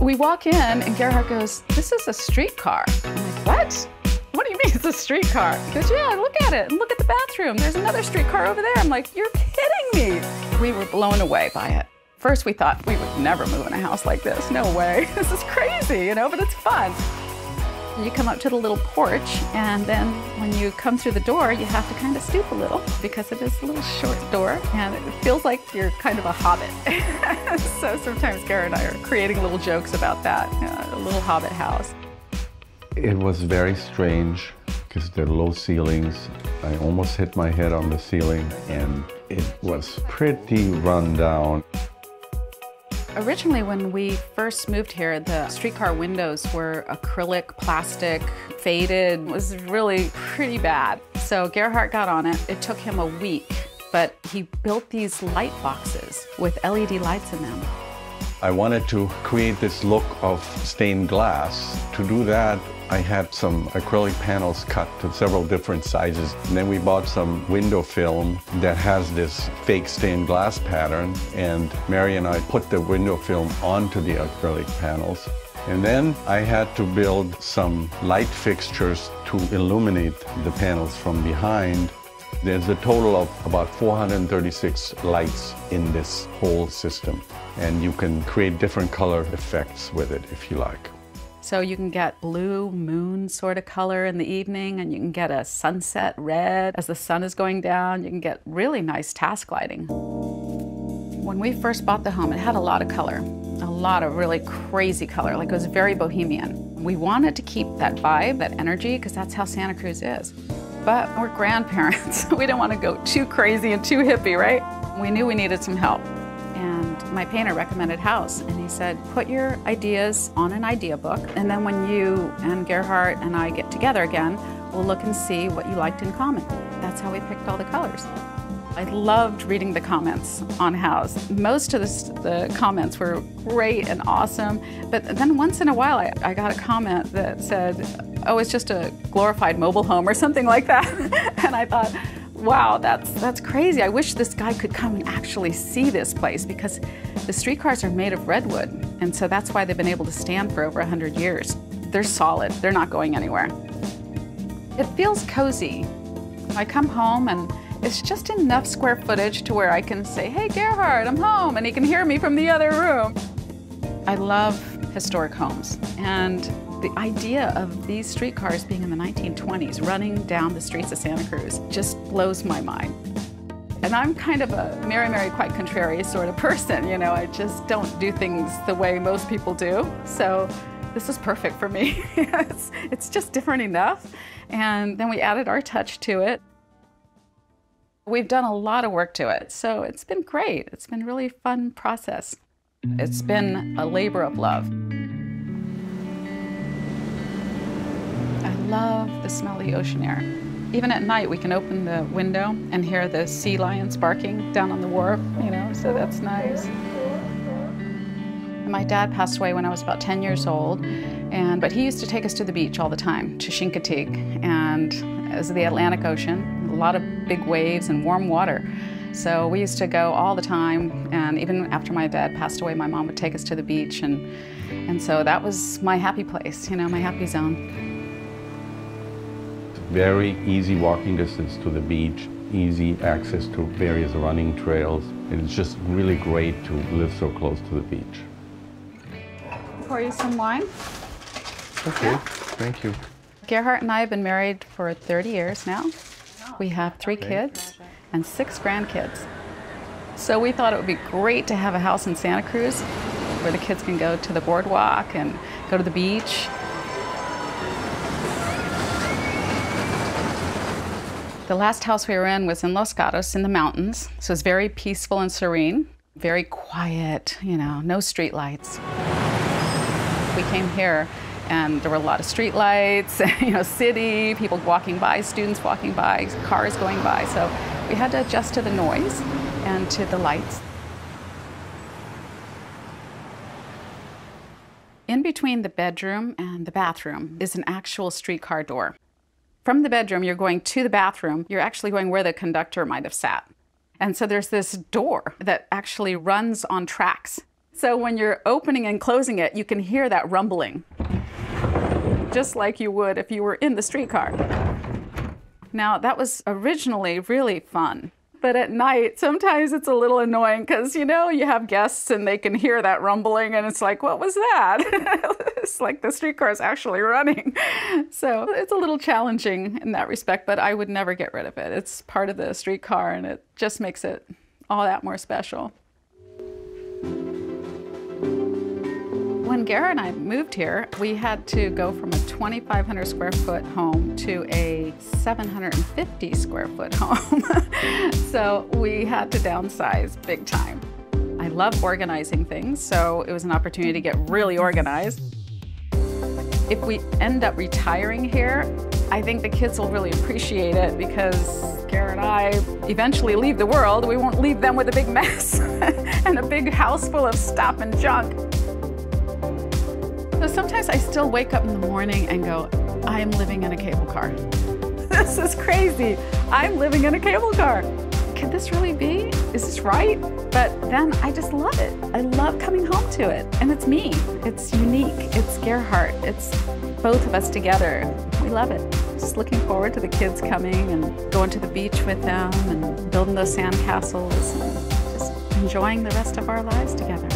We walk in and Gerhard goes, "This is a streetcar." I'm like, "What? What do you mean it's a streetcar?" He goes, "Yeah, look at it and look at the bathroom. There's another streetcar over there." I'm like, "You're kidding me." We were blown away by it. First we thought we would never move in a house like this. No way. This is crazy, but it's fun. You come up to the little porch, and then when you come through the door, you have to kind of stoop a little because it is a little short door, and it feels like you're kind of a hobbit. So sometimes Garrett and I are creating little jokes about that, a little hobbit house. It was very strange because there are low ceilings. I almost hit my head on the ceiling, and it was pretty run down. Originally, when we first moved here, the streetcar windows were acrylic, plastic, faded. It was really pretty bad. So Gerhard got on it. It took him a week, but he built these light boxes with LED lights in them. I wanted to create this look of stained glass. To do that, I had some acrylic panels cut to several different sizes. And then we bought some window film that has this fake stained glass pattern. And Mary and I put the window film onto the acrylic panels. And then I had to build some light fixtures to illuminate the panels from behind. There's a total of about 436 lights in this whole system. And you can create different color effects with it if you like. So you can get blue moon sort of color in the evening, and you can get a sunset red as the sun is going down. You can get really nice task lighting. When we first bought the home, it had a lot of color, a lot of really crazy color, like it was very bohemian. We wanted to keep that vibe, that energy, because that's how Santa Cruz is. But we're grandparents. We don't want to go too crazy and too hippie, right? We knew we needed some help. And my painter recommended house, and he said, put your ideas on an idea book, and then when you and Gerhard and I get together again, we'll look and see what you liked in common. That's how we picked all the colors. I loved reading the comments on house. Most of the comments were great and awesome, but then once in a while I got a comment that said, "Oh, it's just a glorified mobile home," or something like that. And I thought, wow, that's crazy. I wish this guy could come and actually see this place, because the streetcars are made of redwood, and so that's why they've been able to stand for over 100 years. They're solid. They're not going anywhere. It feels cozy. I come home and it's just enough square footage to where I can say, "Hey, Gerhard, I'm home," and he can hear me from the other room. I love historic homes, and the idea of these streetcars being in the 1920s running down the streets of Santa Cruz just blows my mind. And I'm kind of a Mary, quite contrary sort of person, I just don't do things the way most people do. So this is perfect for me. It's just different enough. And then we added our touch to it. We've done a lot of work to it, so it's been great. It's been a really fun process. It's been a labor of love. I love the smell of the ocean air. Even at night, we can open the window and hear the sea lions barking down on the wharf, so that's nice. My dad passed away when I was about 10 years old, but he used to take us to the beach all the time, to Chincoteague, and it was the Atlantic Ocean, a lot of big waves and warm water. So we used to go all the time, and even after my dad passed away, my mom would take us to the beach, and so that was my happy place, my happy zone. Very easy walking distance to the beach, easy access to various running trails. It's just really great to live so close to the beach. Pour you some wine? Okay, Yeah. Thank you. Gerhard and I have been married for 30 years now. We have 3 kids and 6 grandkids. So we thought it would be great to have a house in Santa Cruz where the kids can go to the boardwalk and go to the beach. The last house we were in was in Los Gatos in the mountains, so it's very peaceful and serene, very quiet, no street lights. We came here and there were a lot of street lights, city, people walking by, students walking by, cars going by, so we had to adjust to the noise and to the lights. In between the bedroom and the bathroom is an actual streetcar door. From the bedroom, you're going to the bathroom, you're actually going where the conductor might have sat. And so there's this door that actually runs on tracks. So when you're opening and closing it, you can hear that rumbling, just like you would if you were in the streetcar. Now, that was originally really fun. But at night, sometimes it's a little annoying because, you know, you have guests and they can hear that rumbling and it's like, what was that? It's like the streetcar is actually running. So it's a little challenging in that respect, but I would never get rid of it. It's part of the streetcar and it just makes it all that more special. When Gara and I moved here, we had to go from a 2,500 square foot home to a 750 square foot home. So we had to downsize big time. I love organizing things, so it was an opportunity to get really organized. If we end up retiring here, I think the kids will really appreciate it because Gara and I eventually leave the world. We won't leave them with a big mess and a big house full of stuff and junk. So sometimes I still wake up in the morning and go, I am living in a cable car. This is crazy. I'm living in a cable car. Could this really be? Is this right? But then I just love it. I love coming home to it. And it's me. It's unique. It's Gerhardt. It's both of us together. We love it. Just looking forward to the kids coming and going to the beach with them and building those sand castles and just enjoying the rest of our lives together.